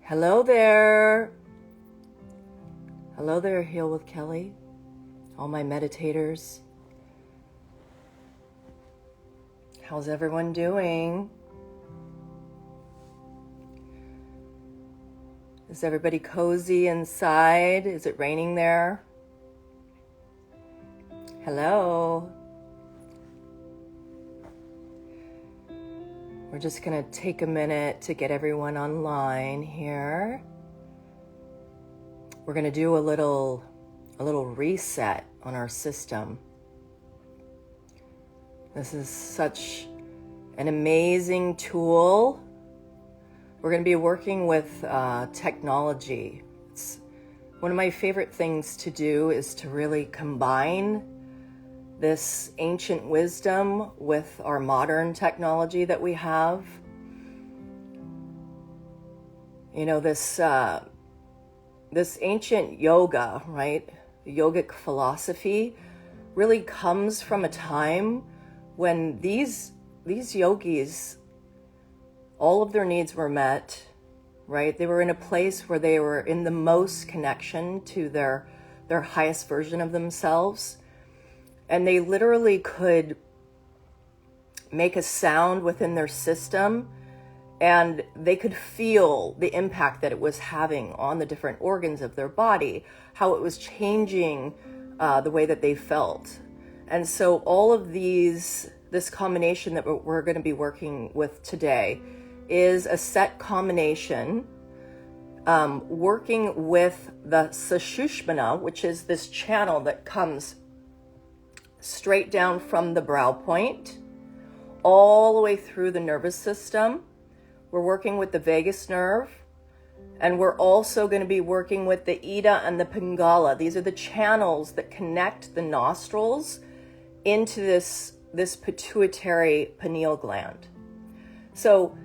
Hello there. Hello there, Heal with Kelly. All my meditators. How's everyone doing? Is everybody cozy inside? Is it raining there? Hello. We're just going to take a minute to get everyone online here. We're going to do a little reset on our system. This is such an amazing tool. We're going to be working with technology. It's one of my favorite things to do is to really combine this ancient wisdom with our modern technology that we have. You know, this ancient yoga, right? The yogic philosophy really comes from a time when these yogis, all of their needs were met, right? They were in a place where they were in the most connection to their highest version of themselves. And they literally could make a sound within their system, and they could feel the impact that it was having on the different organs of their body, how it was changing the way that they felt. And so all of this combination that we're going to be working with today is a set combination, working with the Sushumna, which is this channel that comes straight down from the brow point, all the way through the nervous system. We're working with the vagus nerve, and we're also going to be working with the Ida and the Pingala. These are the channels that connect the nostrils into this pituitary pineal gland. So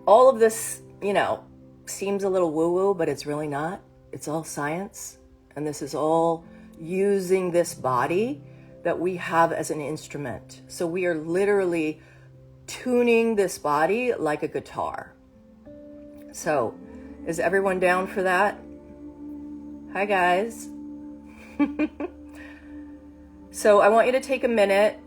all of this, seems a little woo-woo, but it's really not. It's all science, and this is all using this body that we have as an instrument. So we are literally tuning this body like a guitar. So is everyone down for that? Hi guys. So I want you to take a minute.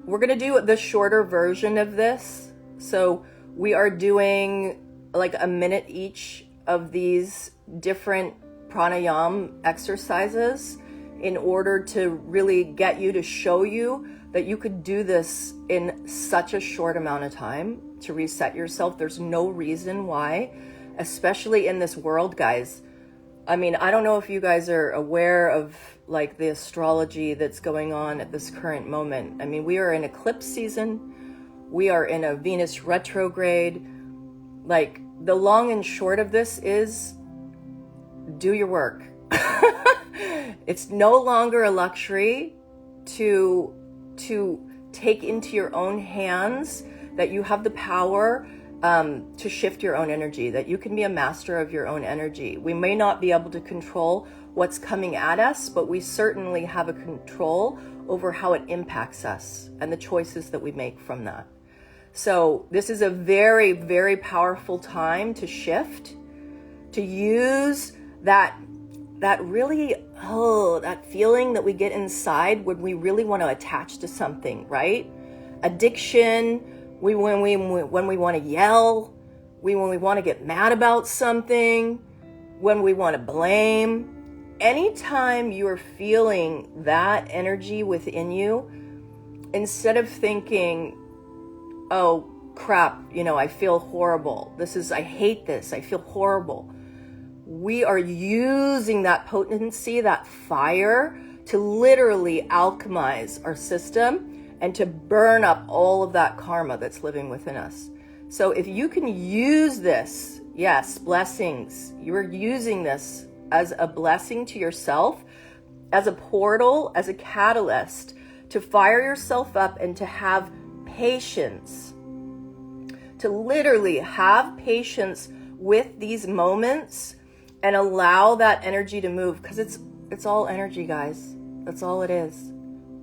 We're going to do the shorter version of this. So we are doing like a minute each of these different pranayama exercises in order to really get you to show you that you could do this in such a short amount of time to reset yourself. There's no reason why, especially in this world, guys. I mean, I don't know if you guys are aware of like the astrology that's going on at this current moment. I mean, we are in eclipse season. We are in a Venus retrograde. Like, the long and short of this is do your work. It's no longer a luxury to take into your own hands that you have the power to shift your own energy, that you can be a master of your own energy. We may not be able to control what's coming at us, but we certainly have a control over how it impacts us and the choices that we make from that. So this is a very, very powerful time to shift, to use that really, that feeling that we get inside when we really want to attach to something, right? Addiction, when we want to yell, when we want to get mad about something, when we want to blame. Anytime you're feeling that energy within you, instead of thinking, oh crap, I feel horrible. I hate this, I feel horrible. We are using that potency, that fire, to literally alchemize our system and to burn up all of that karma that's living within us. So if you can use this, yes, blessings, you're using this as a blessing to yourself, as a portal, as a catalyst to fire yourself up and to have patience, to literally have patience with these moments and allow that energy to move, because it's all energy, guys. That's all it is.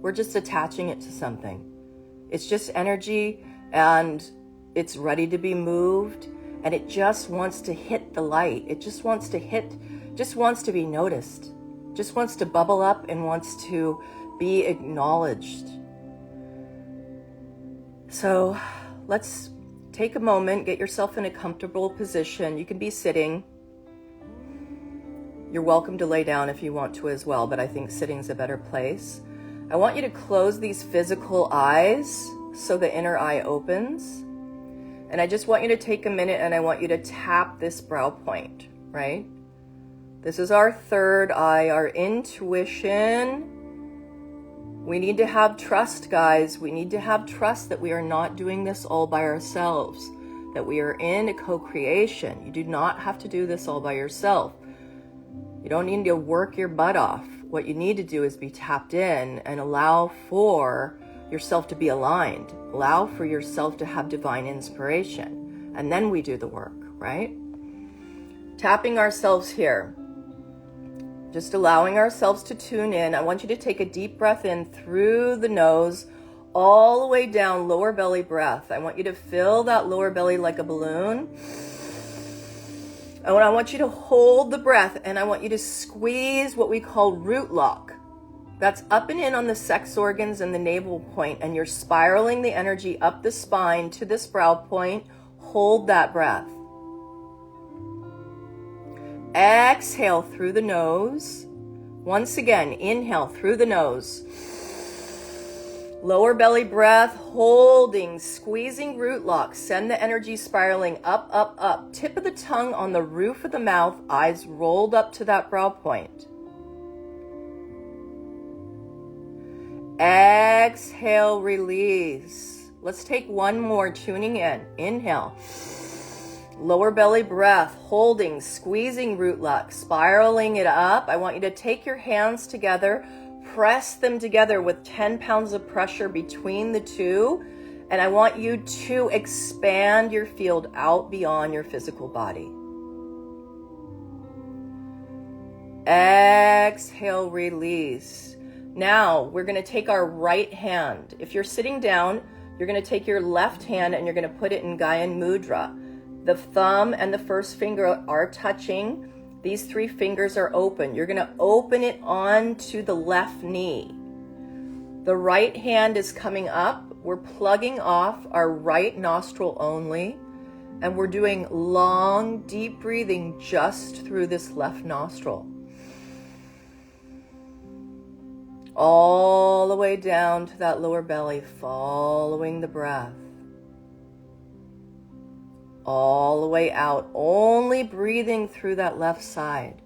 We're just attaching it to something. It's just energy, and it's ready to be moved. and it just wants to hit the light. It just wants to be noticed, just wants to bubble up and wants to be acknowledged. So let's take a moment, get yourself in a comfortable position. You can be sitting. You're welcome to lay down if you want to as well, but I think sitting's a better place. I want you to close these physical eyes so the inner eye opens. And I just want you to take a minute and I want you to tap this brow point, right? This is our third eye, our intuition. We need to have trust, guys. We need to have trust that we are not doing this all by ourselves, that we are in a co-creation. You do not have to do this all by yourself. You don't need to work your butt off. What you need to do is be tapped in and allow for yourself to be aligned. Allow for yourself to have divine inspiration. And then we do the work, right? Tapping ourselves here. Just allowing ourselves to tune in. I want you to take a deep breath in through the nose, all the way down, lower belly breath. I want you to fill that lower belly like a balloon. And I want you to hold the breath, and I want you to squeeze what we call root lock. That's up and in on the sex organs and the navel point, and you're spiraling the energy up the spine to this brow point. Hold that breath. Exhale through the nose. Once again, inhale through the nose. Lower belly breath, holding, squeezing root lock. Send the energy spiraling up, up, up. Tip of the tongue on the roof of the mouth, eyes rolled up to that brow point. Exhale, release. Let's take one more, tuning in. Inhale. Lower belly breath, holding, squeezing root lock, spiraling it up. I want you to take your hands together, press them together with 10 pounds of pressure between the two. And I want you to expand your field out beyond your physical body. Exhale, release. Now we're going to take our right hand. If you're sitting down, you're going to take your left hand and you're going to put it in Gyan Mudra. The thumb and the first finger are touching. These three fingers are open. You're going to open it onto the left knee. The right hand is coming up. We're plugging off our right nostril only. And we're doing long, deep breathing just through this left nostril. All the way down to that lower belly, following the breath. All the way out, only breathing through that left side.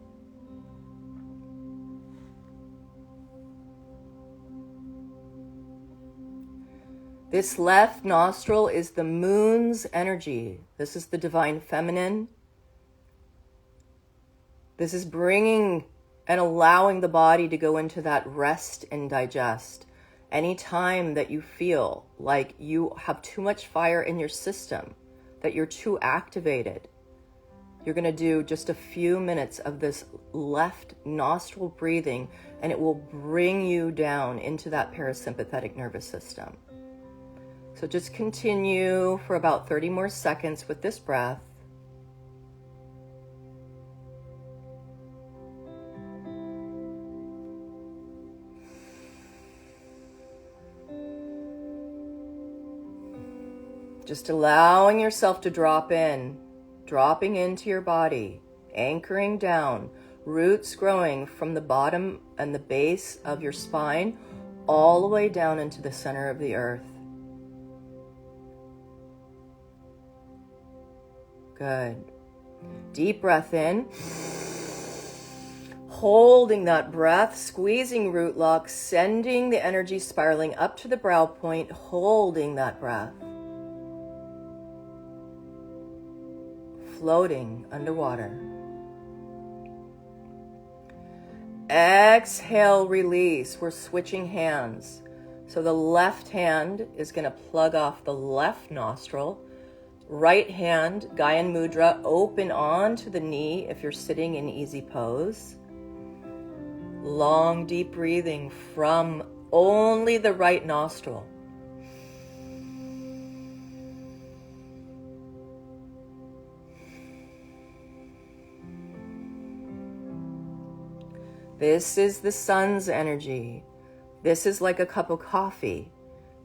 This left nostril is the moon's energy. This is the divine feminine. This is bringing and allowing the body to go into that rest and digest. Anytime that you feel like you have too much fire in your system, that you're too activated, you're going to do just a few minutes of this left nostril breathing, and it will bring you down into that parasympathetic nervous system. So just continue for about 30 more seconds with this breath. Just allowing yourself to drop in, dropping into your body, anchoring down, roots growing from the bottom and the base of your spine all the way down into the center of the earth. Good. Deep breath in. Holding that breath, squeezing root lock, sending the energy spiraling up to the brow point, holding that breath. Floating underwater. Exhale, release. We're switching hands. So the left hand is going to plug off the left nostril. Right hand, Gyan Mudra, open onto the knee if you're sitting in easy pose. Long, deep breathing from only the right nostril. This is the sun's energy. This is like a cup of coffee.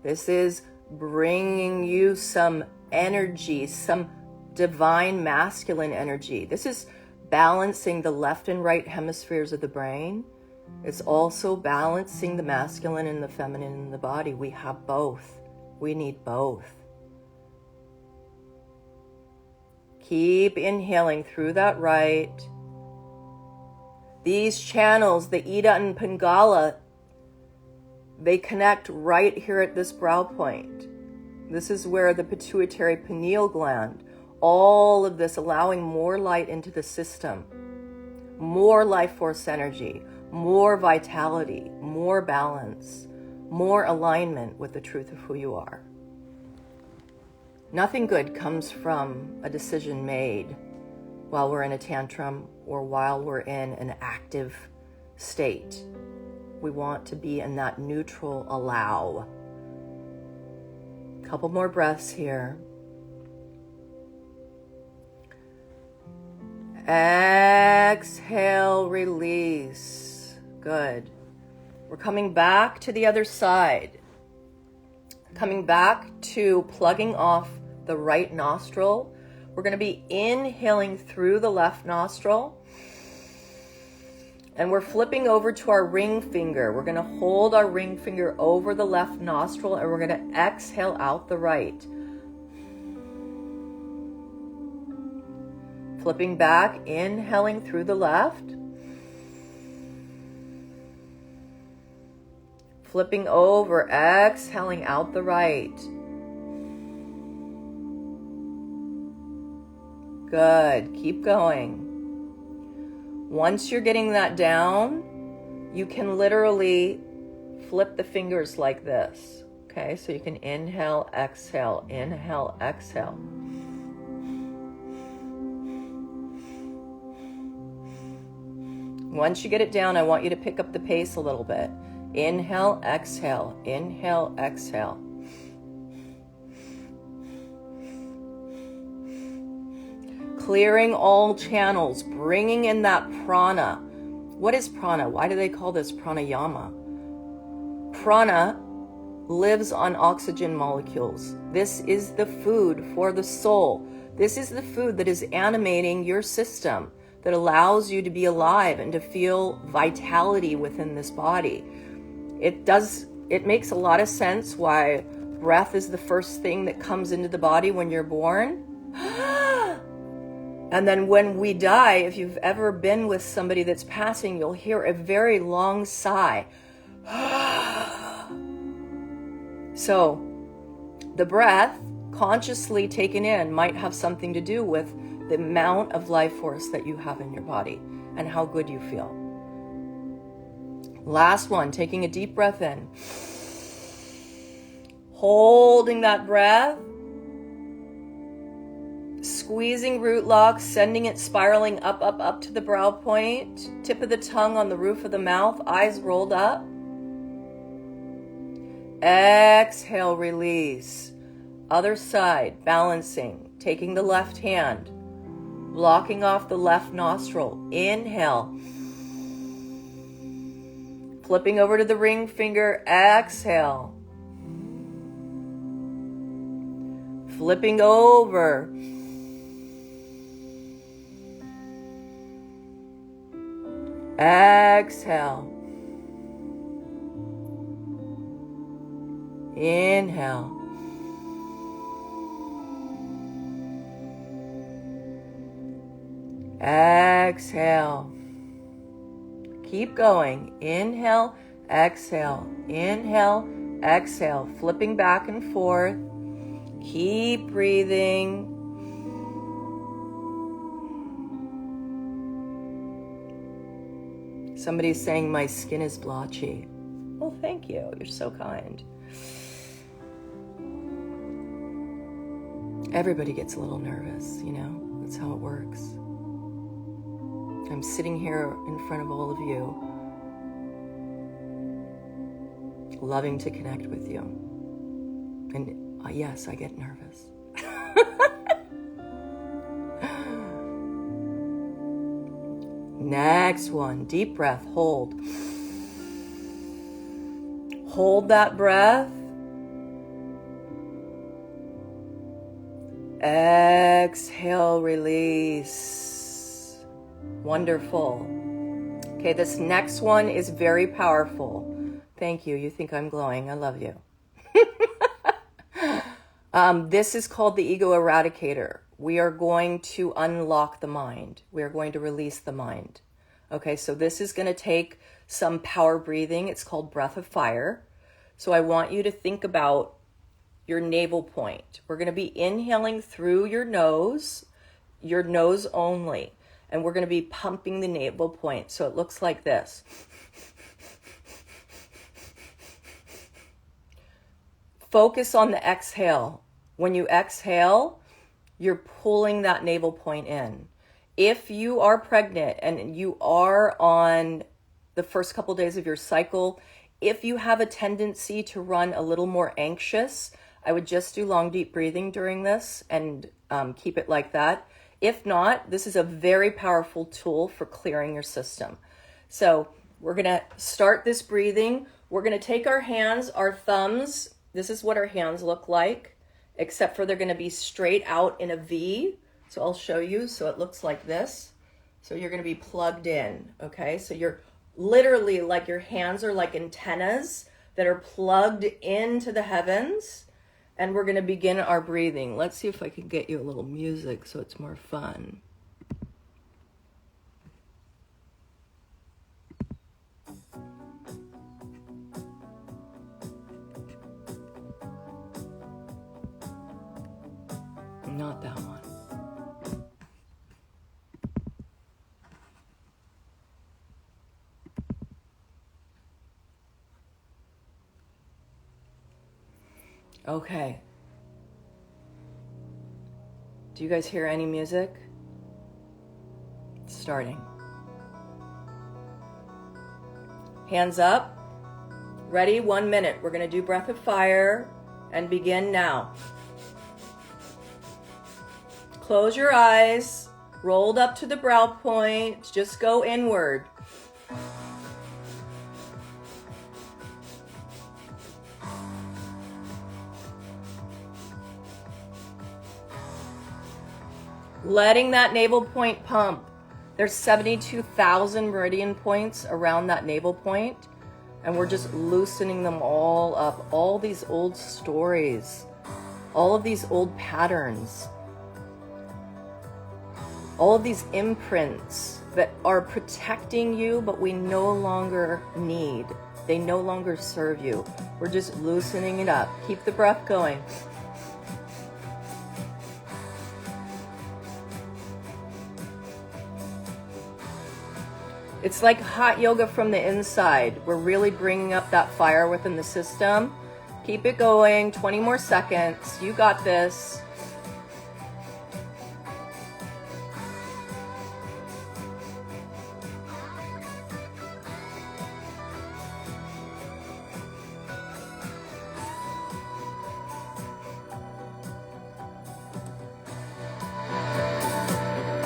This is bringing you some energy, some divine masculine energy. This is balancing the left and right hemispheres of the brain. It's also balancing the masculine and the feminine in the body. We have both. We need both. Keep inhaling through that right. These channels, the Ida and Pingala, they connect right here at this brow point. This is where the pituitary pineal gland, all of this allowing more light into the system, more life force energy, more vitality, more balance, more alignment with the truth of who you are. Nothing good comes from a decision made while we're in a tantrum or while we're in an active state. We want to be in that neutral allow. Couple more breaths here. Exhale, release. Good. We're coming back to the other side. Coming back to plugging off the right nostril. We're going to be inhaling through the left nostril. And we're flipping over to our ring finger. We're going to hold our ring finger over the left nostril and we're going to exhale out the right. Flipping back, inhaling through the left. Flipping over, exhaling out the right. Good, keep going. Once you're getting that down, you can literally flip the fingers like this. Okay, so you can inhale, exhale, inhale, exhale. Once you get it down, I want you to pick up the pace a little bit. Inhale, exhale, inhale, exhale. Clearing all channels, bringing in that prana. What is prana? Why do they call this pranayama? Prana lives on oxygen molecules. This is the food for the soul. This is the food that is animating your system, that allows you to be alive and to feel vitality within this body. It makes a lot of sense why breath is the first thing that comes into the body when you're born. And then when we die, if you've ever been with somebody that's passing, you'll hear a very long sigh. So the breath, consciously taken in, might have something to do with the amount of life force that you have in your body and how good you feel. Last one, taking a deep breath in. Holding that breath. Squeezing root locks, sending it spiraling up, up, up to the brow point. Tip of the tongue on the roof of the mouth, eyes rolled up. Exhale, release. Other side, balancing. Taking the left hand, blocking off the left nostril. Inhale. Flipping over to the ring finger, exhale. Flipping over. Exhale. Inhale. Exhale. Keep going. Inhale, exhale. Inhale, exhale. Flipping back and forth. Keep breathing. Somebody's saying my skin is blotchy. Well, thank you. You're so kind. Everybody gets a little nervous, you know. That's how it works. I'm sitting here in front of all of you, loving to connect with you. And yes, I get nervous. Next one, deep breath, hold. Hold that breath. Exhale, release. Wonderful. Okay, this next one is very powerful. Thank you. You think I'm glowing. I love you. This is called the ego eradicator. We are going to unlock the mind. We are going to release the mind. Okay, so this is going to take some power breathing. It's called breath of fire. So I want you to think about your navel point. We're going to be inhaling through your nose only. And we're going to be pumping the navel point. So it looks like this. Focus on the exhale. When you exhale, you're pulling that navel point in. If you are pregnant and you are on the first couple days of your cycle, if you have a tendency to run a little more anxious, I would just do long, deep breathing during this and keep it like that. If not, this is a very powerful tool for clearing your system. So we're going to start this breathing. We're going to take our hands, our thumbs. This is what our hands look like, except for they're going to be straight out in a V. So I'll show you. So it looks like this. So you're going to be plugged in. Okay. So you're literally like your hands are like antennas that are plugged into the heavens. And we're going to begin our breathing. Let's see if I can get you a little music so it's more fun. Not that one. Okay. Do you guys hear any music? Starting. Hands up. Ready? 1 minute. We're going to do breath of fire and begin now. Close your eyes. Rolled up to the brow point. Just go inward. Letting that navel point pump. There's 72,000 meridian points around that navel point, and we're just loosening them all up. All these old stories, all of these old patterns, all of these imprints that are protecting you, but we no longer need. They no longer serve you. We're just loosening it up. Keep the breath going. It's like hot yoga from the inside. We're really bringing up that fire within the system. Keep it going. 20 more seconds. You got this.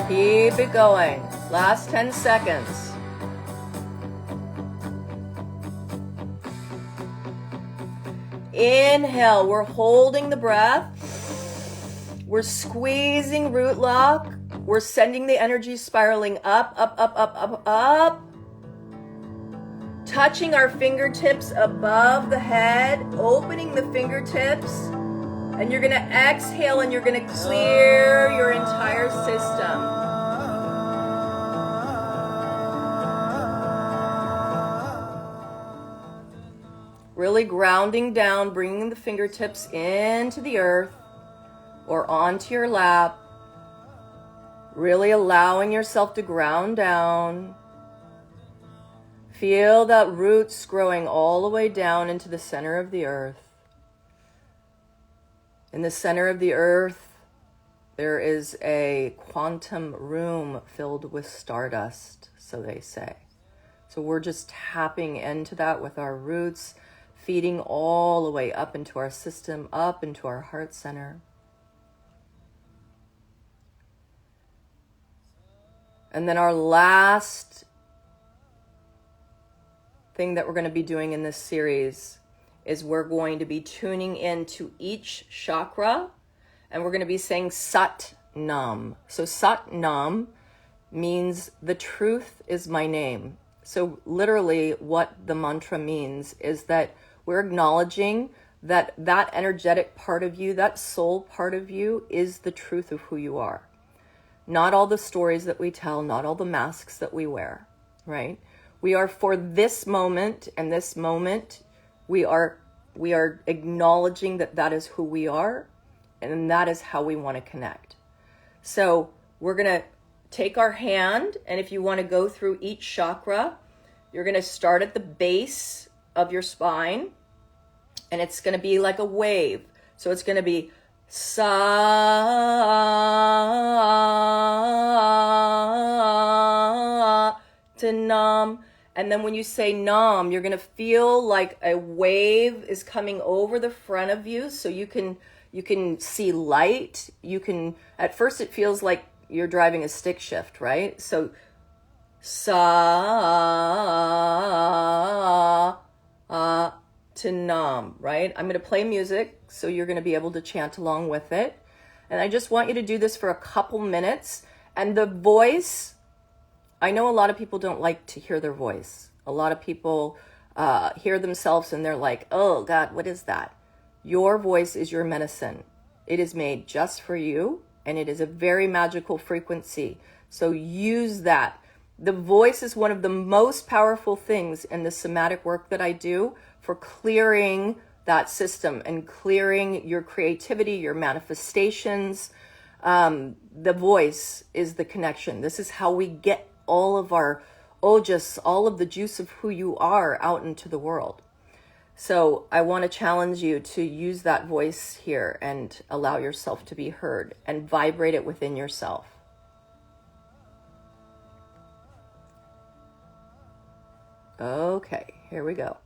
Keep it going. Last 10 seconds. Inhale, we're holding the breath. We're squeezing root lock. We're sending the energy spiraling up, up, up, up, up, up. Touching our fingertips above the head, opening the fingertips. And you're going to exhale and you're going to clear your entire system. Really grounding down, bringing the fingertips into the earth or onto your lap. Really allowing yourself to ground down. Feel that roots growing all the way down into the center of the earth. In the center of the earth, there is a quantum room filled with stardust, so they say. So we're just tapping into that with our roots, feeding all the way up into our system, up into our heart center. And then our last thing that we're going to be doing in this series is we're going to be tuning into each chakra, and we're going to be saying Sat Nam. So Sat Nam means the truth is my name. So literally what the mantra means is that we're acknowledging that that energetic part of you, that soul part of you, is the truth of who you are. Not all the stories that we tell, not all the masks that we wear, right? We are, for this moment and this moment, we are acknowledging that that is who we are, and that is how we want to connect. So we're going to take our hand, and if you want to go through each chakra, you're going to start at the base of your spine, and it's going to be like a wave. So it's going to be Sa to Nam. And then when you say Nam, you're going to feel like a wave is coming over the front of you. So you can see light. You can, at first it feels like you're driving a stick shift, right? So Sa to Nam, right? I'm going to play music, so you're going to be able to chant along with it. And I just want you to do this for a couple minutes. And the voice, I know a lot of people don't like to hear their voice. A lot of people hear themselves and they're like, oh God, what is that? Your voice is your medicine. It is made just for you, and it is a very magical frequency. So use that. The voice is one of the most powerful things in the somatic work that I do for clearing that system and clearing your creativity, your manifestations. The voice is the connection. This is how we get all of our ojas, all of the juice of who you are out into the world. So I want to challenge you to use that voice here and allow yourself to be heard and vibrate it within yourself. Okay, here we go.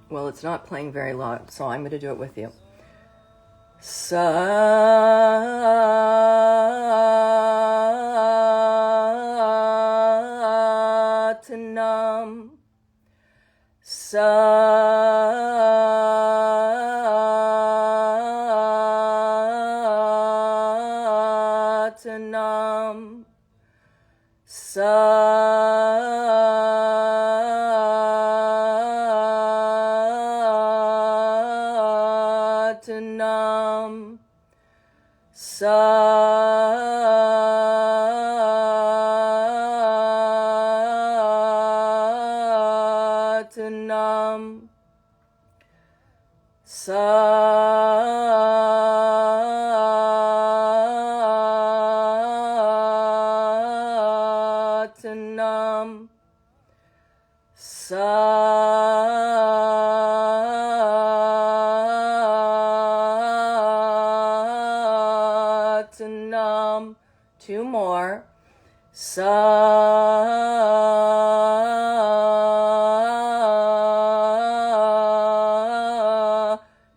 Well, it's not playing very loud, so I'm going to do it with you. Sa to Nam. Sa to Nam. Sa to Nam. Sa to Nam. Sa to Nam. Sa to Nam. Two more. Sa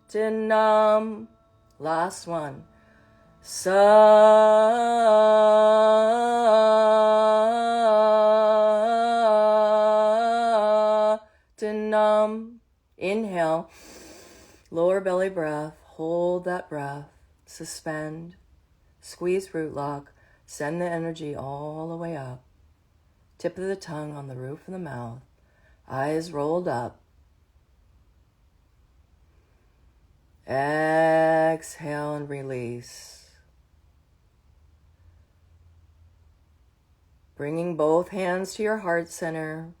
to Nam. Last one. Sa to Nam. Inhale. Lower belly breath. Hold that breath. Suspend. Squeeze root lock. Send the energy all the way up. Tip of the tongue on the roof of the mouth. Eyes rolled up. Exhale and release. Bringing both hands to your heart center.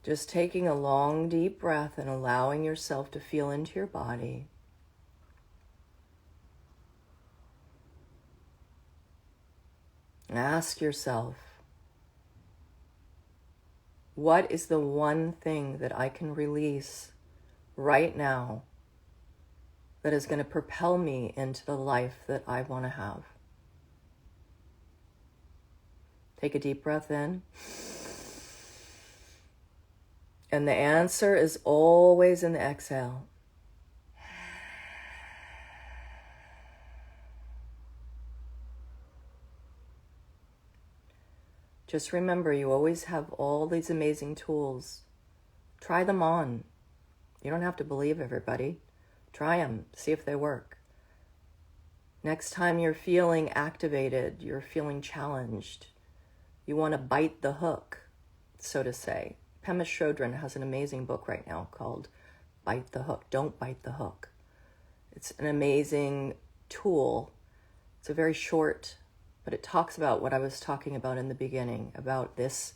Just taking a long, deep breath and allowing yourself to feel into your body. Ask yourself, what is the one thing that I can release right now that is going to propel me into the life that I want to have. Take a deep breath in. And the answer is always in the exhale. Just remember, you always have all these amazing tools. Try them on. You don't have to believe everybody. Try them. See if they work. Next time you're feeling activated, you're feeling challenged, you want to bite the hook, so to say. Pema Chodron has an amazing book right now called Bite the Hook. Don't bite the hook. It's an amazing tool. It's a very short, but it talks about what I was talking about in the beginning, about this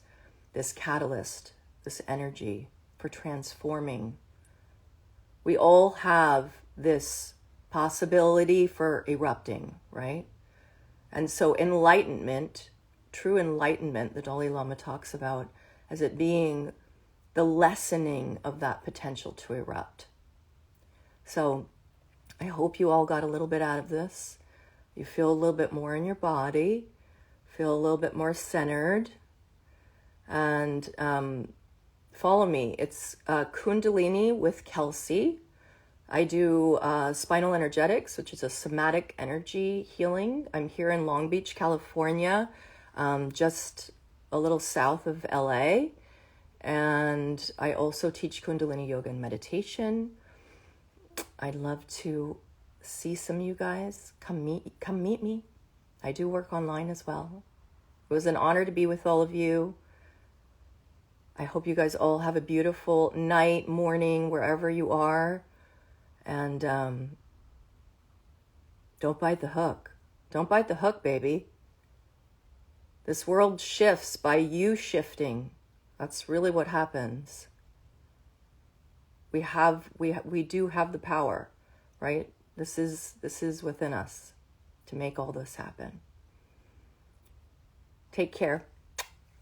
catalyst, this energy for transforming. We all have this possibility for erupting, right? And so enlightenment, true enlightenment, the Dalai Lama talks about as it being the lessening of that potential to erupt. So I hope you all got a little bit out of this. You feel a little bit more in your body, feel a little bit more centered, and follow me. It's Kundalini with Kelsea. I do Spinal Energetics, which is a somatic energy healing. I'm here in Long Beach, California, just a little south of LA. And I also teach Kundalini yoga and meditation. I'd love to see some of you guys. Come meet me. I do work online as well. It was an honor to be with all of you. I hope you guys all have a beautiful night, morning, wherever you are. And don't bite the hook. Don't bite the hook, baby. This world shifts by you shifting. That's really what happens. We do have the power, right? This is within us to make all this happen. Take care.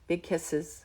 Big kisses.